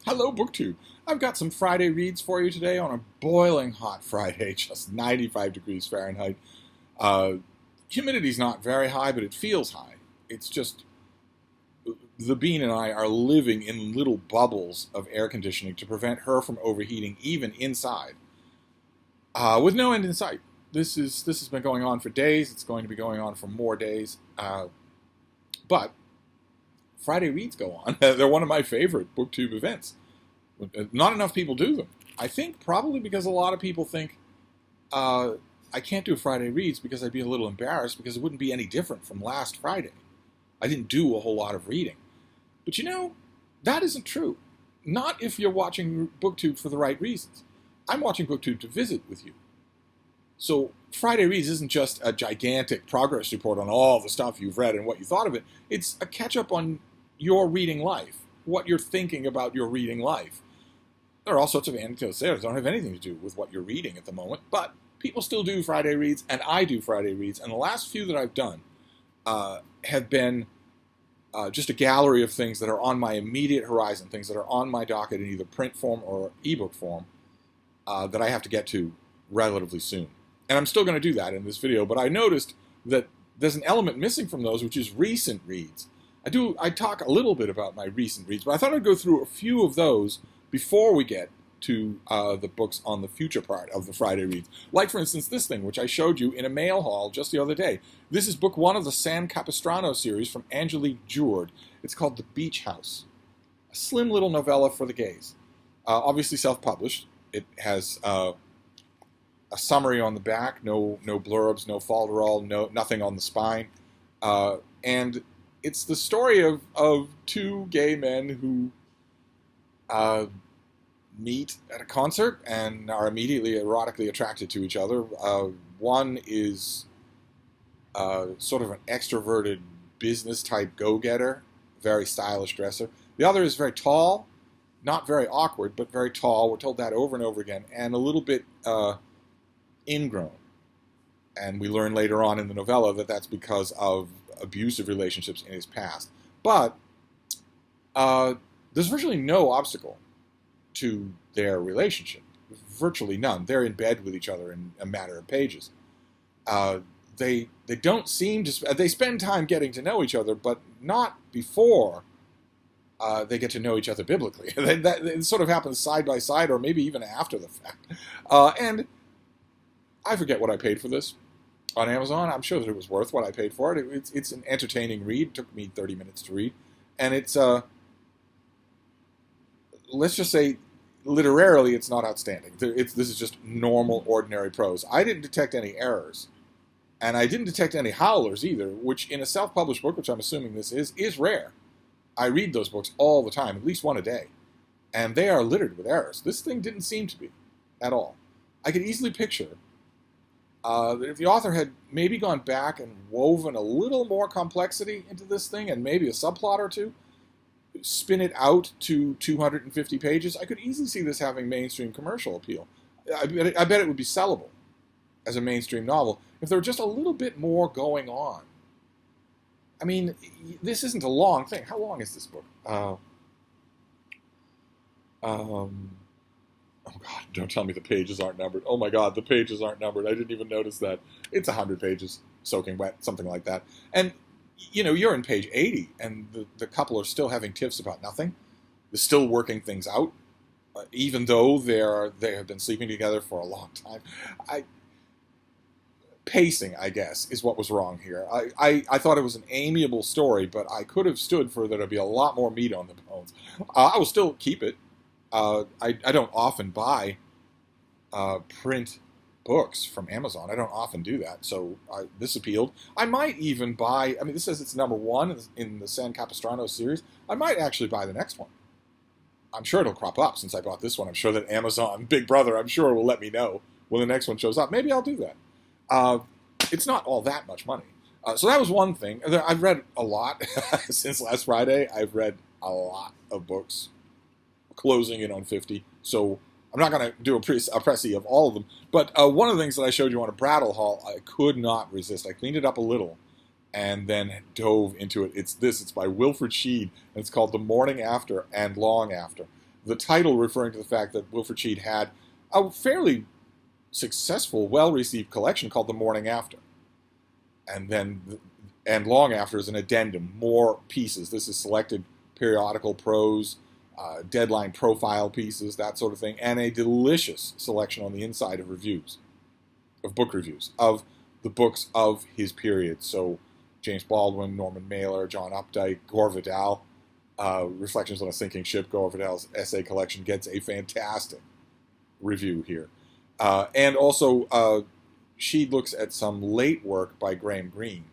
Hello, BookTube. I've got some Friday reads for you today on a boiling hot Friday, just 95 degrees Fahrenheit. Uh, Humidity's not very high, but it feels high. It's just the Bean and I are living in little bubbles of air conditioning to prevent her from overheating, even inside, with no end in sight. This has been going on for days. It's going to be going on for more days. But Friday reads go on. They're one of my favorite BookTube events. Not enough people do them. I think probably because a lot of people think I can't do Friday reads because I'd be a little embarrassed because it wouldn't be any different from last Friday. I didn't do a whole lot of reading. But you know, that isn't true. Not if you're watching BookTube for the right reasons. I'm watching BookTube to visit with you. So Friday Reads isn't just a gigantic progress report on all the stuff you've read and what you thought of it. It's a catch-up on your reading life, what you're thinking about your reading life. There are all sorts of anecdotes there that don't have anything to do with what you're reading at the moment, but people still do Friday Reads, and I do Friday Reads, and the last few that I've done have been just a gallery of things that are on my immediate horizon, things that are on my docket in either print form or ebook form that I have to get to relatively soon. And I'm still going to do that in this video, but I noticed that there's an element missing from those, which is recent reads. I talk a little bit about my recent reads, but I thought I'd go through a few of those before we get to the books on the future part of the Friday reads. Like, for instance, this thing, which I showed you in a mail haul just the other day. This is book one of the Sam Capistrano series from Angelique Jourde. It's called The Beach House, a slim little novella for the gays. Obviously self-published. It has a summary on the back, no blurbs, no folderol, nothing on the spine. And it's the story of two gay men who meet at a concert and are immediately erotically attracted to each other. One is sort of an extroverted business-type go-getter, very stylish dresser. The other is very tall, not very awkward, but very tall. We're told that over and over again, and a little bit ingrown. And we learn later on in the novella that that's because of abusive relationships in his past. But there's virtually no obstacle to their relationship. Virtually none. They're in bed with each other in a matter of pages. They don't seem to... They spend time getting to know each other, but not before they get to know each other biblically. It sort of happens side by side, or maybe even after the fact. And I forget what I paid for this on Amazon. I'm sure that it was worth what I paid for it. It's an entertaining read. It took me 30 minutes to read. And it's... let's just say, literarily, it's not outstanding. This is just normal, ordinary prose. I didn't detect any errors. And I didn't detect any howlers either, which in a self-published book, which I'm assuming this is rare. I read those books all the time, at least one a day. And they are littered with errors. This thing didn't seem to be, at all. I could easily picture that if the author had maybe gone back and woven a little more complexity into this thing, and maybe a subplot or two, spin it out to 250 pages, I could easily see this having mainstream commercial appeal. I bet it would be sellable as a mainstream novel if there were just a little bit more going on. I mean, this isn't a long thing. How long is this book? Oh God, don't tell me the pages aren't numbered. Oh my God, the pages aren't numbered. I didn't even notice that. It's 100 pages, soaking wet, something like that. And you know, you're in page 80, and the couple are still having tiffs about nothing. They're still working things out, even though they have been sleeping together for a long time. Pacing, I guess, is what was wrong here. I thought it was an amiable story, but I could have stood for there to be a lot more meat on the bones. I will still keep it. I don't often buy print books from Amazon. I don't often do that, so this appealed. I might even buy... I mean, this says it's number one in the Sam Capistrano series. I might actually buy the next one. I'm sure it'll crop up since I bought this one. I'm sure that Amazon, Big Brother, I'm sure will let me know when the next one shows up. Maybe I'll do that. It's not all that much money. So that was one thing. I've read a lot since last Friday. I've read a lot of books, closing in on 50, so I'm not going to do a précis of all of them, but one of the things that I showed you on a Brattle haul, I could not resist. I cleaned it up a little and then dove into it. It's by Wilfred Sheed, and it's called The Morning After and Long After. the title referring to the fact that Wilfred Cheed had a fairly successful, well-received collection called The Morning After. And long after is an addendum, more pieces. This is selected periodical prose, deadline profile pieces, that sort of thing, and a delicious selection on the inside of reviews, of book reviews, of the books of his period. So James Baldwin, Norman Mailer, John Updike, Gore Vidal, Reflections on a Sinking Ship, Gore Vidal's essay collection gets a fantastic review here. And also, she looks at some late work by Graham Greene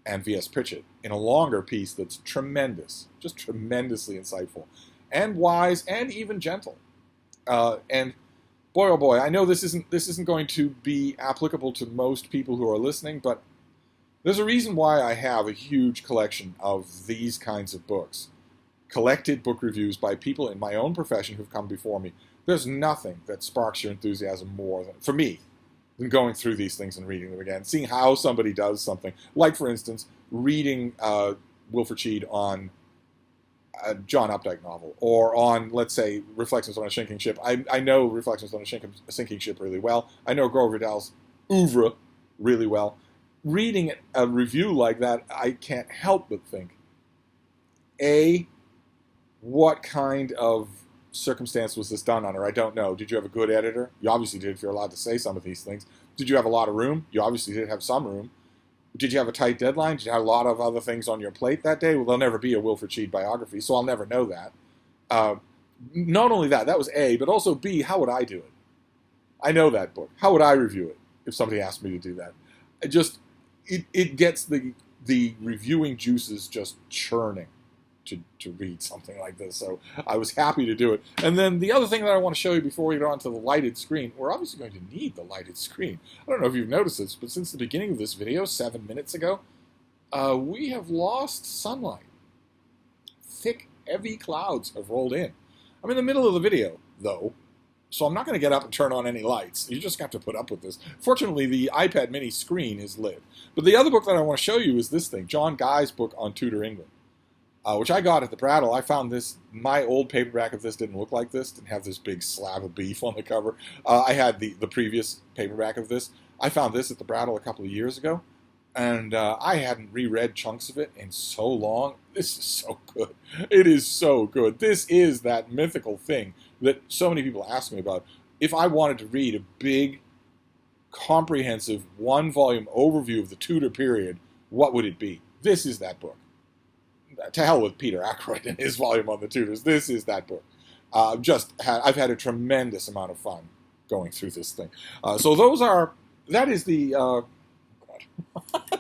and V.S. Pritchett in a longer piece that's tremendous, just tremendously insightful, and wise, and even gentle. And boy, oh boy, I know this isn't going to be applicable to most people who are listening, but there's a reason why I have a huge collection of these kinds of books, collected book reviews by people in my own profession who've come before me. There's nothing that sparks your enthusiasm more than, for me, than going through these things and reading them again, seeing how somebody does something. Like, for instance, reading Wilfred Cheed on a John Updike novel, or on, let's say, Reflections on a Sinking Ship. I know Reflections on a Sinking Ship really well. I know Gore Vidal's oeuvre really well. Reading a review like that, I can't help but think, A, what kind of circumstance was this done under? I don't know. Did you have a good editor? You obviously did, if you're allowed to say some of these things. Did you have a lot of room? You obviously did have some room. Did you have a tight deadline? Did you have a lot of other things on your plate that day? Well, there'll never be a Wilfred Cheed biography, so I'll never know that. Not only that was A, but also B, how would I do it? I know that book. How would I review it if somebody asked me to do that? It gets the reviewing juices just churning to read something like this. So I was happy to do it. And then the other thing that I want to show you before we get on to the lighted screen, we're obviously going to need the lighted screen. I don't know if you've noticed this, but since the beginning of this video, 7 minutes ago, we have lost sunlight. Thick, heavy clouds have rolled in. I'm in the middle of the video, though, so I'm not going to get up and turn on any lights. You just have to put up with this. Fortunately, the iPad mini screen is lit. But the other book that I want to show you is this thing, John Guy's book on Tudor England. Which I got at the Brattle. I found this, my old paperback of this didn't look like this, didn't have this big slab of beef on the cover. I had the previous paperback of this. I found this at the Brattle a couple of years ago, and I hadn't reread chunks of it in so long. This is so good. It is so good. This is that mythical thing that so many people ask me about. If I wanted to read a big, comprehensive, one-volume overview of the Tudor period, what would it be? This is that book. To hell with Peter Ackroyd and his volume on the Tudors. This is that book. I've had a tremendous amount of fun going through this thing. So that is the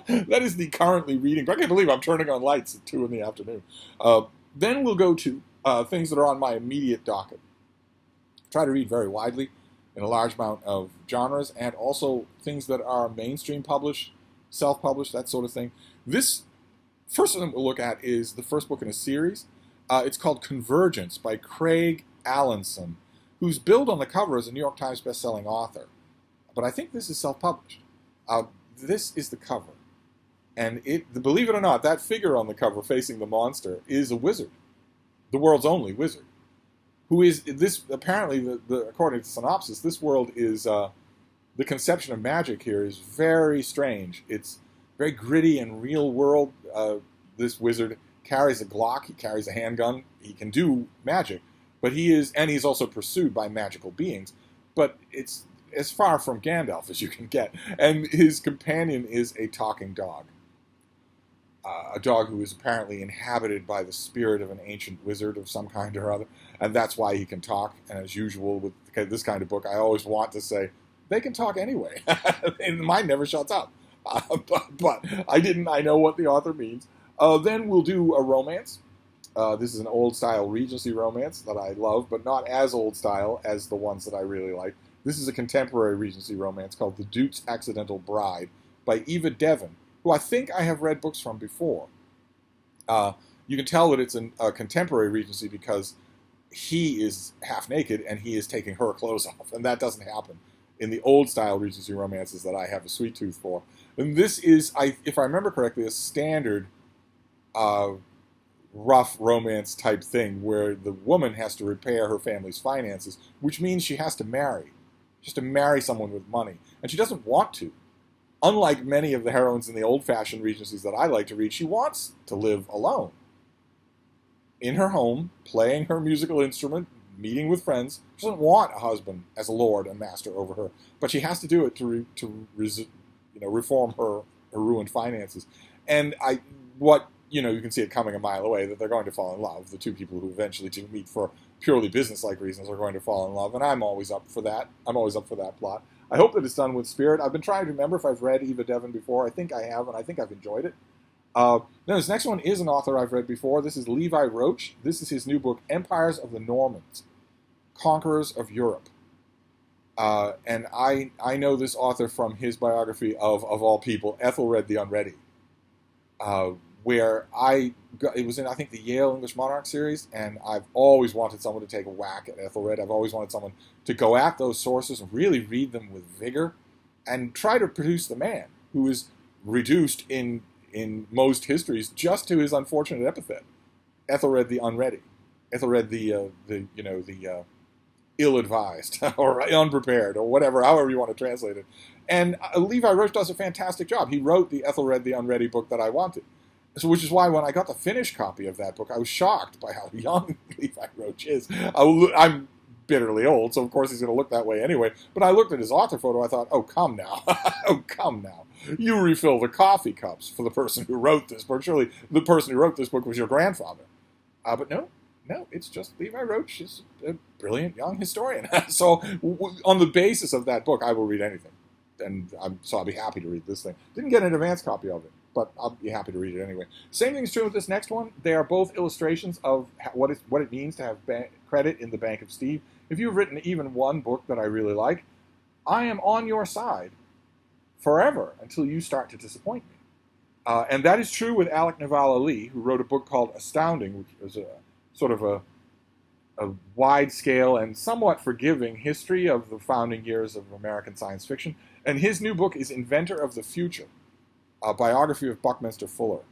that is the currently reading. I can't believe I'm turning on lights at 2 in the afternoon. Then we'll go to things that are on my immediate docket. Try to read very widely in a large amount of genres, and also things that are mainstream published, self-published, that sort of thing. This first one we'll look at is the first book in a series. It's called Convergence by Craig Allenson, who's billed on the cover as a New York Times bestselling author. But I think this is self-published. This is the cover. And believe it or not, that figure on the cover facing the monster is a wizard. The world's only wizard. Who is this? Apparently, according to the synopsis, this world is, the conception of magic here is very strange. It's very gritty and real world. This wizard carries a Glock. He carries a handgun. He can do magic, but he's also pursued by magical beings. But it's as far from Gandalf as you can get. And his companion is a talking dog. A dog who is apparently inhabited by the spirit of an ancient wizard of some kind or other. And that's why he can talk. And as usual with this kind of book, I always want to say, they can talk anyway. And mine never shuts up. But I know what the author means. Then we'll do a romance. This is an old-style Regency romance that I love, but not as old-style as the ones that I really like. This is a contemporary Regency romance called The Duke's Accidental Bride by Eva Devon, who I think I have read books from before. You can tell that it's a contemporary Regency because he is half naked and he is taking her clothes off, and that doesn't happen in the old-style Regency romances that I have a sweet tooth for. And this is, if I remember correctly, a standard rough romance type thing where the woman has to repair her family's finances, which means she has to marry. She has to marry someone with money. And she doesn't want to. Unlike many of the heroines in the old-fashioned Regencies that I like to read, she wants to live alone. In her home, playing her musical instrument, meeting with friends. She doesn't want a husband as a lord and master over her, but she has to do it to reform her ruined finances. And you can see it coming a mile away that they're going to fall in love. The two people who eventually do meet for purely business-like reasons are going to fall in love, and I'm always up for that. I'm always up for that plot. I hope that it's done with spirit. I've been trying to remember if I've read Eva Devon before. I think I have, and I think I've enjoyed it. This next one is an author I've read before. This is Levi Roche. This is his new book, Empires of the Normans, Conquerors of Europe. And I know this author from his biography of all people, Ethelred the Unready, where it was in, I think, the Yale English Monarch series, and I've always wanted someone to take a whack at Ethelred. I've always wanted someone to go at those sources and really read them with vigor and try to produce the man who is reduced in most histories just to his unfortunate epithet, Ethelred the Unready, Ethelred the ill-advised or unprepared or whatever, however you want to translate it. And Levi Roche does a fantastic job. He wrote the Ethelred the Unready book that I wanted. So, which is why when I got the finished copy of that book, I was shocked by how young Levi Roche is. I'm bitterly old, so of course he's going to look that way anyway. But I looked at his author photo, I thought, oh, come now. Oh, come now. You refill the coffee cups for the person who wrote this book. Surely the person who wrote this book was your grandfather. But no, it's just Levi Roche is a brilliant young historian. So on the basis of that book, I will read anything. And I'll be happy to read this thing. Didn't get an advance copy of it, but I'll be happy to read it anyway. Same thing is true with this next one. They are both illustrations of what it means to have credit in the Bank of Steve. If you've written even one book that I really like, I am on your side forever until you start to disappoint me. And that is true with Alec Novella-Lee, who wrote a book called Astounding, which is a sort of a wide-scale and somewhat forgiving history of the founding years of American science fiction. And his new book is Inventor of the Future, a biography of Buckminster Fuller,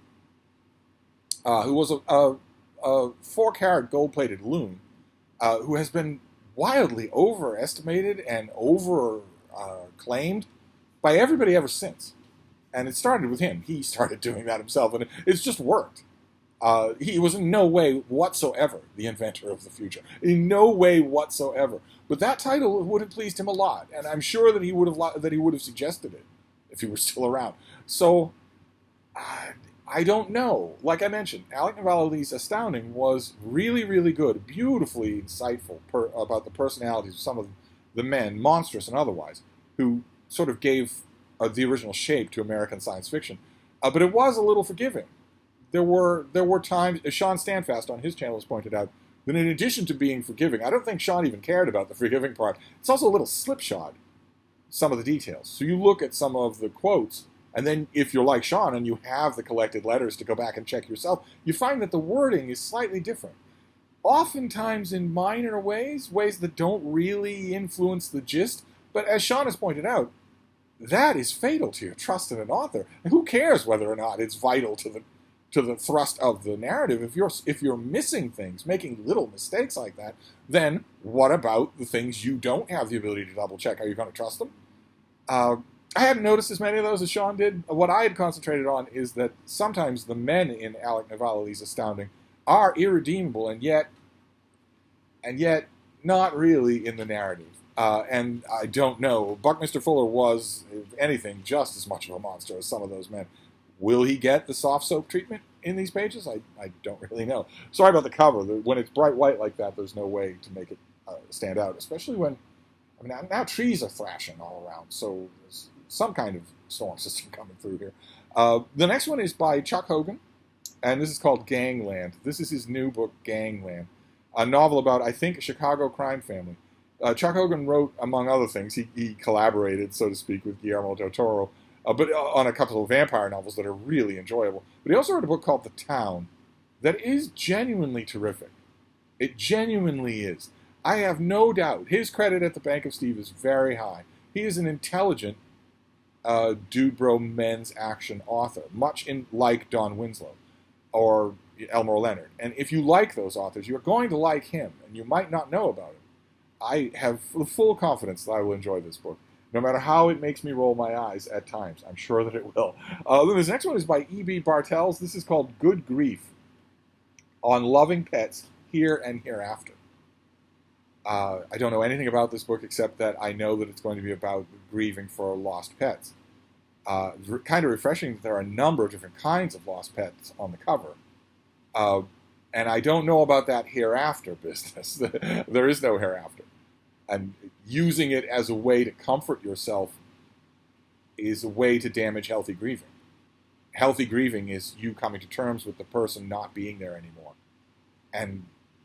who was a 4-carat gold-plated loon who has been wildly overestimated and overclaimed by everybody ever since. And it started with him. He started doing that himself, and it's just worked. He was in no way whatsoever the inventor of the future. In no way whatsoever. But that title would have pleased him a lot, and I'm sure that he would have suggested it if he were still around. So I don't know. Like I mentioned, Alec Novella-Lee's Astounding was really, really good, beautifully insightful about the personalities of some of the men, monstrous and otherwise, who sort of gave the original shape to American science fiction. But it was a little forgiving. There were times, as Sean Standfast on his channel has pointed out, that in addition to being forgiving, I don't think Sean even cared about the forgiving part. It's also a little slipshod, some of the details. So you look at some of the quotes, and then if you're like Sean and you have the collected letters to go back and check yourself, you find that the wording is slightly different. Oftentimes in minor ways that don't really influence the gist, but as Sean has pointed out, that is fatal to your trust in an author. And who cares whether or not it's vital to the thrust of the narrative? If you're missing things, making little mistakes like that, then what about the things you don't have the ability to double check? Are you going to trust them? I hadn't noticed as many of those as Sean did. What I had concentrated on is that sometimes the men in Alec Novella-Lee's Astounding are irredeemable and yet not really in the narrative. And I don't know. Buckminster Fuller was, if anything, just as much of a monster as some of those men. Will he get the soft soap treatment in these pages? I don't really know. Sorry about the cover. When it's bright white like that, there's no way to make it stand out, especially when, now trees are thrashing all around, so there's some kind of storm system coming through here. The next one is by Chuck Hogan, and this is called Gangland. This is his new book, Gangland, a novel about, I think, a Chicago crime family. Chuck Hogan wrote, among other things, he collaborated, so to speak, with Guillermo del Toro, but on a couple of vampire novels that are really enjoyable. But he also wrote a book called The Town that is genuinely terrific. It genuinely is. I have no doubt. His credit at the Bank of Steve is very high. He is an intelligent dude bro men's action author, much like Don Winslow or Elmore Leonard. And if you like those authors, you're going to like him, and you might not know about him. I have full confidence that I will enjoy this book, no matter how it makes me roll my eyes at times. I'm sure that it will. Then this next one is by E.B. Bartels. This is called Good Grief, on loving pets here and hereafter. I don't know anything about this book except that I know that it's going to be about grieving for lost pets. Kind of refreshing that there are a number of different kinds of lost pets on the cover. And I don't know about that hereafter business. There is no hereafter. And using it as a way to comfort yourself is a way to damage healthy grieving. Healthy grieving is you coming to terms with the person not being there anymore. And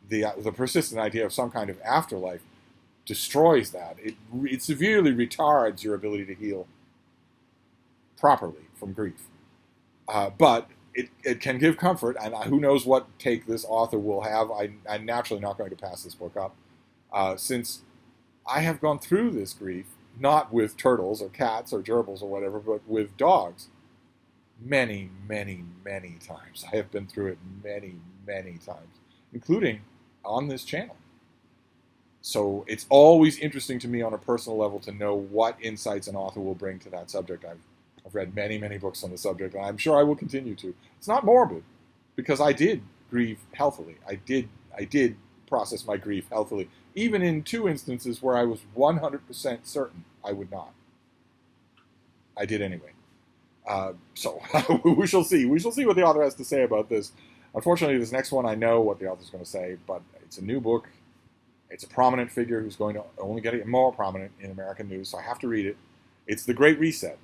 the persistent idea of some kind of afterlife destroys that. It severely retards your ability to heal properly from grief. But it can give comfort, and who knows what take this author will have. I'm naturally not going to pass this book up, since I have gone through this grief, not with turtles or cats or gerbils or whatever, but with dogs many, many, many times. I have been through it many, many times, including on this channel. So it's always interesting to me on a personal level to know what insights an author will bring to that subject. I've read many, many books on the subject, and I'm sure I will continue to. It's not morbid, because I did grieve healthily. I did process my grief healthily, even in 2 instances where I was 100% certain I would not. I did anyway. So we shall see. We shall see what the author has to say about this. Unfortunately, this next one, I know what the author's going to say, but it's a new book. It's a prominent figure who's going to only get more prominent in American news, so I have to read it. It's The Great Reset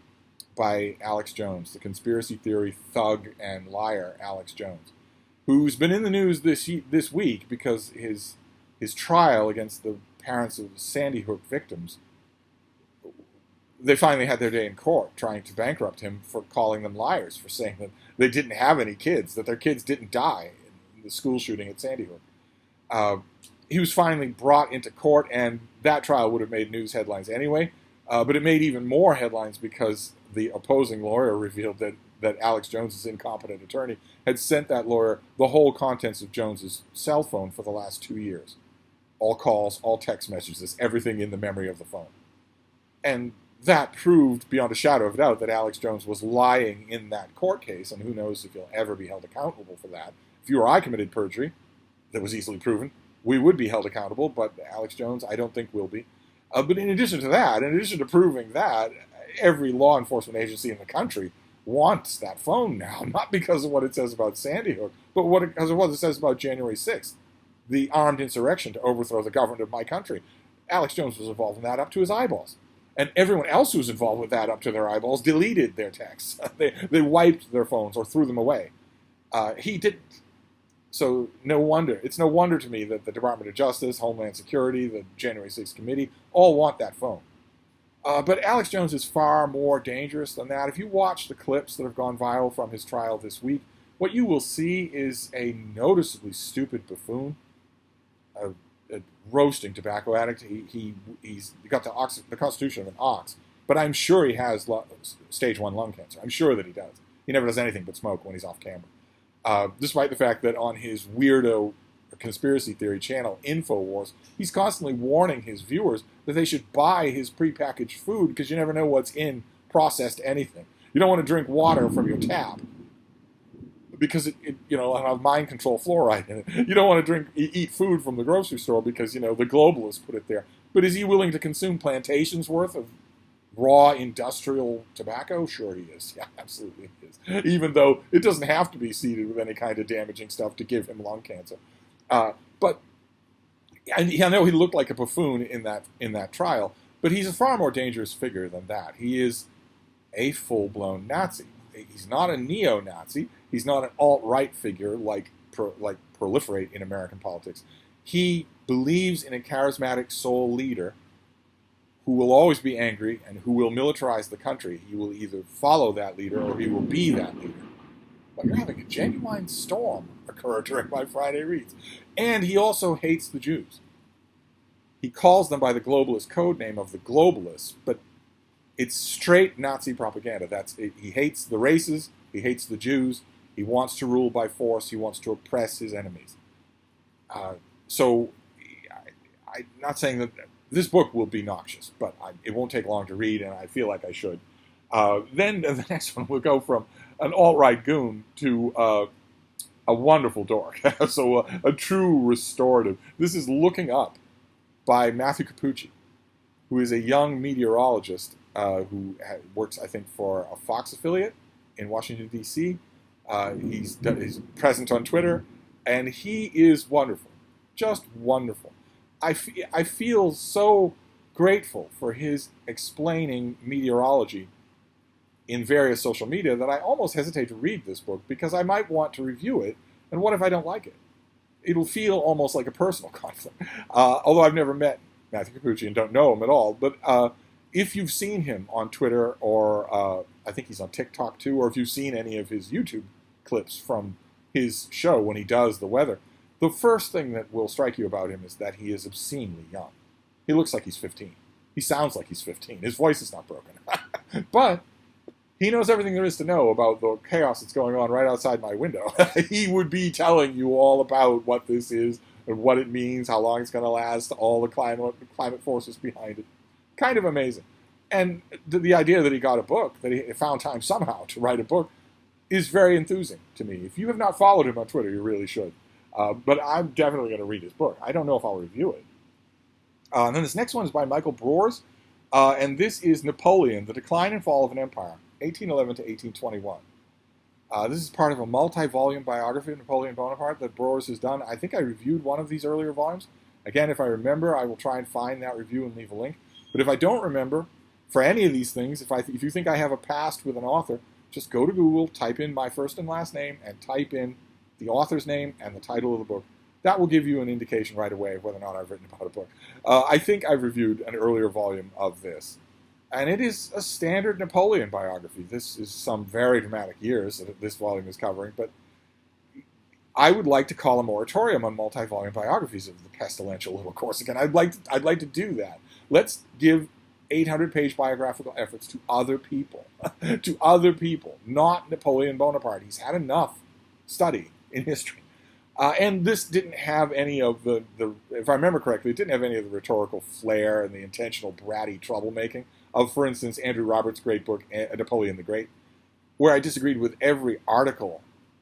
by Alex Jones, the conspiracy theory thug and liar Alex Jones, who's been in the news this week because his trial against the parents of the Sandy Hook victims, they finally had their day in court trying to bankrupt him for calling them liars, for saying that they didn't have any kids, that their kids didn't die in the school shooting at Sandy Hook. He was finally brought into court, and that trial would have made news headlines anyway, but it made even more headlines because the opposing lawyer revealed that Alex Jones's incompetent attorney had sent that lawyer the whole contents of Jones's cell phone for the last 2 years. All calls, all text messages, everything in the memory of the phone. And that proved beyond a shadow of doubt that Alex Jones was lying in that court case, and who knows if he'll ever be held accountable for that. If you or I committed perjury, that was easily proven, we would be held accountable, but Alex Jones, I don't think will be. But in addition to that, in addition to proving that, every law enforcement agency in the country wants that phone now, not because of what it says about Sandy Hook, but because of what it says about January 6th, the armed insurrection to overthrow the government of my country. Alex Jones was involved in that up to his eyeballs. And everyone else who was involved with that up to their eyeballs deleted their texts. They wiped their phones or threw them away. He didn't. So no wonder. It's no wonder to me that the Department of Justice, Homeland Security, the January 6th Committee all want that phone. But Alex Jones is far more dangerous than that. If you watch the clips that have gone viral from his trial this week, what you will see is a noticeably stupid buffoon, a roasting tobacco addict. He's got the constitution of an ox, but I'm sure he has stage 1 lung cancer. I'm sure that he does. He never does anything but smoke when he's off camera. Despite the fact that on his weirdo conspiracy theory channel, InfoWars, he's constantly warning his viewers that they should buy his prepackaged food because you never know what's in processed anything. You don't want to drink water from your tap because it have mind control fluoride in it. You don't want to eat food from the grocery store because, the globalists put it there. But is he willing to consume plantations worth of raw industrial tobacco? Sure he is. Yeah, absolutely he is. Even though it doesn't have to be seeded with any kind of damaging stuff to give him lung cancer. But I know he looked like a buffoon in that trial, but he's a far more dangerous figure than that. He is a full-blown Nazi. He's not a neo-Nazi. He's not an alt-right figure like proliferate in American politics. He believes in a charismatic soul leader who will always be angry and who will militarize the country. He will either follow that leader or he will be that leader. But you're having a genuine storm occur during my Friday reads. And he also hates the Jews. He calls them by the globalist code name of the globalists, but it's straight Nazi propaganda. He hates the races, he hates the Jews, He wants to rule by force. He wants to oppress his enemies. So I'm not saying that this book will be noxious, but it won't take long to read, and I feel like I should. Then the next one will go from an alt-right goon to a wonderful dork. So a true restorative. This is Looking Up by Matthew Capucci, who is a young meteorologist who works, I think, for a Fox affiliate in Washington, D.C. He's present on Twitter, and he is wonderful, just wonderful. I feel so grateful for his explaining meteorology in various social media that I almost hesitate to read this book because I might want to review it, and what if I don't like it? It'll feel almost like a personal conflict. Although I've never met Matthew Capucci and don't know him at all, but if you've seen him on Twitter, or I think he's on TikTok too, or if you've seen any of his YouTube clips from his show when he does the weather, the first thing that will strike you about him is that he is obscenely young. He looks like he's 15. He sounds like he's 15. His voice is not broken. But he knows everything there is to know about the chaos that's going on right outside my window. He would be telling you all about what this is and what it means, how long it's going to last, all the climate forces behind it. Kind of amazing. And the idea that he got a book, that he found time somehow to write a book, is very enthusing to me. If you have not followed him on Twitter, you really should. But I'm definitely going to read his book. I don't know if I'll review it. And then this next one is by Michael Broers, and this is Napoleon, The Decline and Fall of an Empire, 1811 to 1821. This is part of a multi-volume biography of Napoleon Bonaparte that Broers has done. I think I reviewed one of these earlier volumes. Again, if I remember, I will try and find that review and leave a link. But if I don't remember, for any of these things, if you think I have a past with an author, just go to Google, type in my first and last name, and type in the author's name and the title of the book. That will give you an indication right away of whether or not I've written about a book. I think I've reviewed an earlier volume of this. And it is a standard Napoleon biography. This is some very dramatic years that this volume is covering, but I would like to call a moratorium on multi-volume biographies of the pestilential little Corsican. I'd like to do that. Let's give 800-page biographical efforts to other people, not Napoleon Bonaparte. He's had enough study in history. And this didn't have any of the, if I remember correctly, it didn't have any of the rhetorical flair and the intentional bratty troublemaking of, for instance, Andrew Roberts' great book, Napoleon the Great, where I disagreed with every article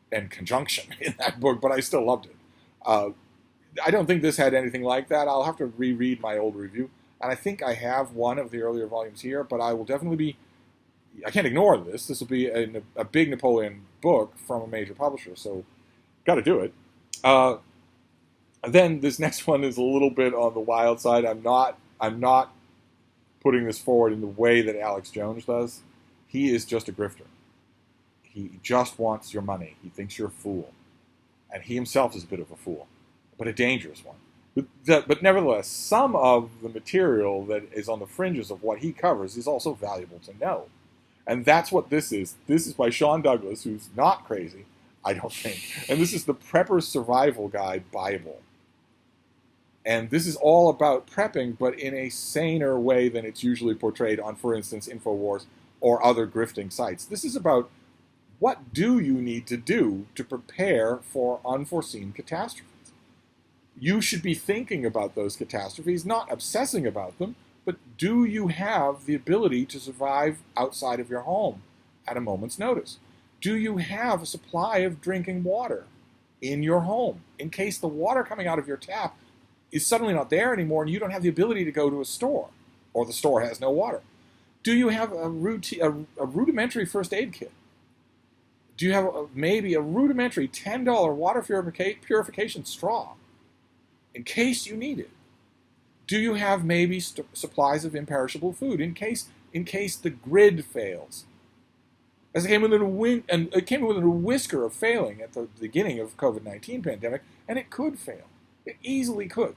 and conjunction in that book, but I still loved it. I don't think this had anything like that. I'll have to reread my old review, and I think I have one of the earlier volumes here, but I will definitely be, I can't ignore this. This will be a big Napoleon book from a major publisher, so got to do it. Then this next one is a little bit on the wild side. I'm not putting this forward in the way that Alex Jones does. He is just a grifter. He just wants your money. He thinks you're a fool. And he himself is a bit of a fool, but a dangerous one. But nevertheless, some of the material that is on the fringes of what he covers is also valuable to know. And that's what this is. This is by Sean Douglas, who's not crazy, I don't think. And this is the Prepper's Survival Guide Bible. And this is all about prepping, but in a saner way than it's usually portrayed on, for instance, InfoWars or other grifting sites. This is about what do you need to do to prepare for unforeseen catastrophes. You should be thinking about those catastrophes, not obsessing about them, but do you have the ability to survive outside of your home at a moment's notice? Do you have a supply of drinking water in your home in case the water coming out of your tap is suddenly not there anymore and you don't have the ability to go to a store, or the store has no water? Do you have a rudimentary first aid kit? Do you have maybe a rudimentary $10 water purification straw in case you need it? Do you have maybe supplies of imperishable food in case the grid fails? As it came within a whisker of failing at the beginning of COVID-19 pandemic, and it could fail. It easily could.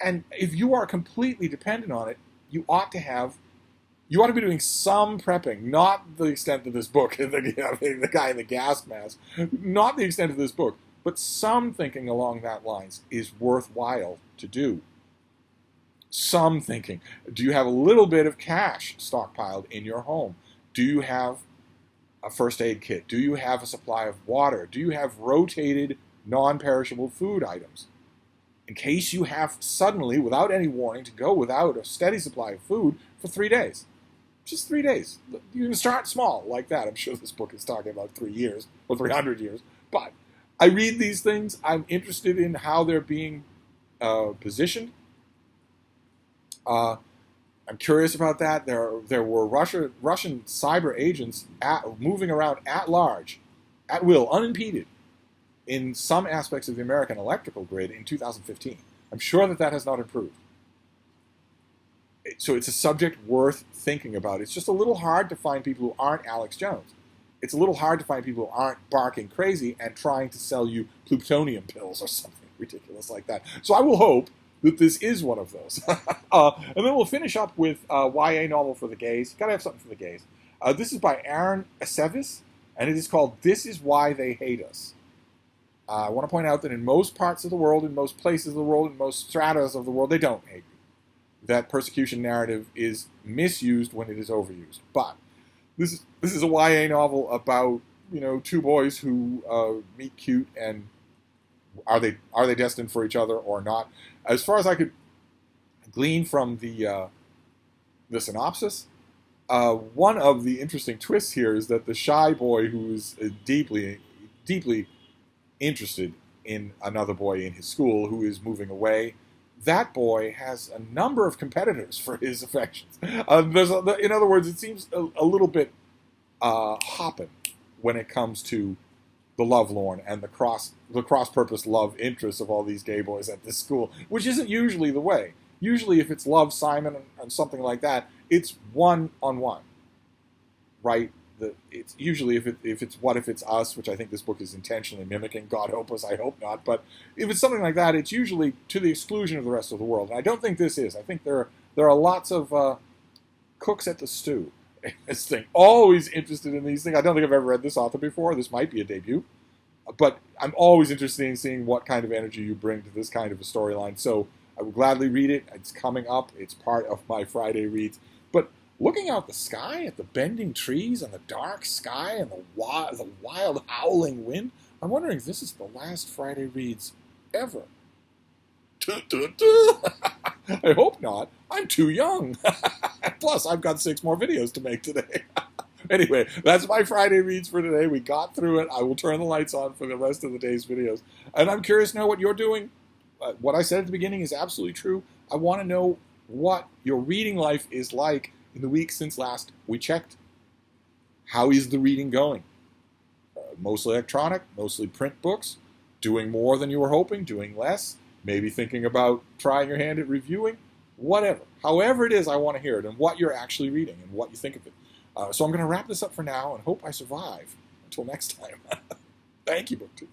And if you are completely dependent on it, you ought to be doing some prepping, not the extent of this book, the guy in the gas mask, not the extent of this book, but some thinking along that lines is worthwhile to do. Some thinking. Do you have a little bit of cash stockpiled in your home? Do you have a first aid kit? Do you have a supply of water? Do you have rotated non-perishable food items? In case you have suddenly, without any warning, to go without a steady supply of food for 3 days. Just 3 days. You can start small like that. I'm sure this book is talking about 3 years or 300 years. But I read these things. I'm interested in how they're being positioned. I'm curious about that. There were Russian cyber agents moving around at large, at will, unimpeded, in some aspects of the American electrical grid in 2015. I'm sure that has not improved. So it's a subject worth thinking about. It's just a little hard to find people who aren't Alex Jones. It's a little hard to find people who aren't barking crazy and trying to sell you plutonium pills or something ridiculous like that. So I will hope that this is one of those. And then we'll finish up with a YA novel for the gays. Gotta have something for the gays. This is by Aaron Aceves, and it is called This Is Why They Hate Us. I want to point out that in most parts of the world, in most places of the world, in most stratas of the world, they don't hate you. That persecution narrative is misused when it is overused. But this is a YA novel about, you know, two boys who meet cute, and are they destined for each other or not? As far as I could glean from the synopsis, one of the interesting twists here is that the shy boy who is deeply interested in another boy in his school who is moving away, that boy has a number of competitors for his affections. In other words, it seems a little bit hopping when it comes to the lovelorn and the cross-purpose love interests of all these gay boys at this school, which isn't usually the way. Usually, if it's Love, Simon, and something like that, it's one-on-one, right? It's usually if it's What If It's Us, which I think this book is intentionally mimicking. God help us, I hope not. But if it's something like that, it's usually to the exclusion of the rest of the world. And I don't think this is. I think there are lots of cooks at the stew. This thing, always interested in these things. I don't think I've ever read this author before. This might be a debut, but I'm always interested in seeing what kind of energy you bring to this kind of a storyline. So I would gladly read it. It's coming up. It's part of my Friday reads. But looking out the sky at the bending trees and the dark sky and the wild howling wind, I'm wondering if this is the last Friday reads ever. I hope not. I'm too young. Plus, I've got 6 more videos to make today. Anyway, that's my Friday reads for today. We got through it. I will turn the lights on for the rest of the day's videos. And I'm curious to know what you're doing. What I said at the beginning is absolutely true. I want to know what your reading life is like in the week since last we checked. How is the reading going? Mostly electronic, mostly print books, doing more than you were hoping, doing less, maybe thinking about trying your hand at reviewing, whatever. However it is, I want to hear it, and what you're actually reading and what you think of it. So I'm going to wrap this up for now and hope I survive until next time. Thank you, BookTube.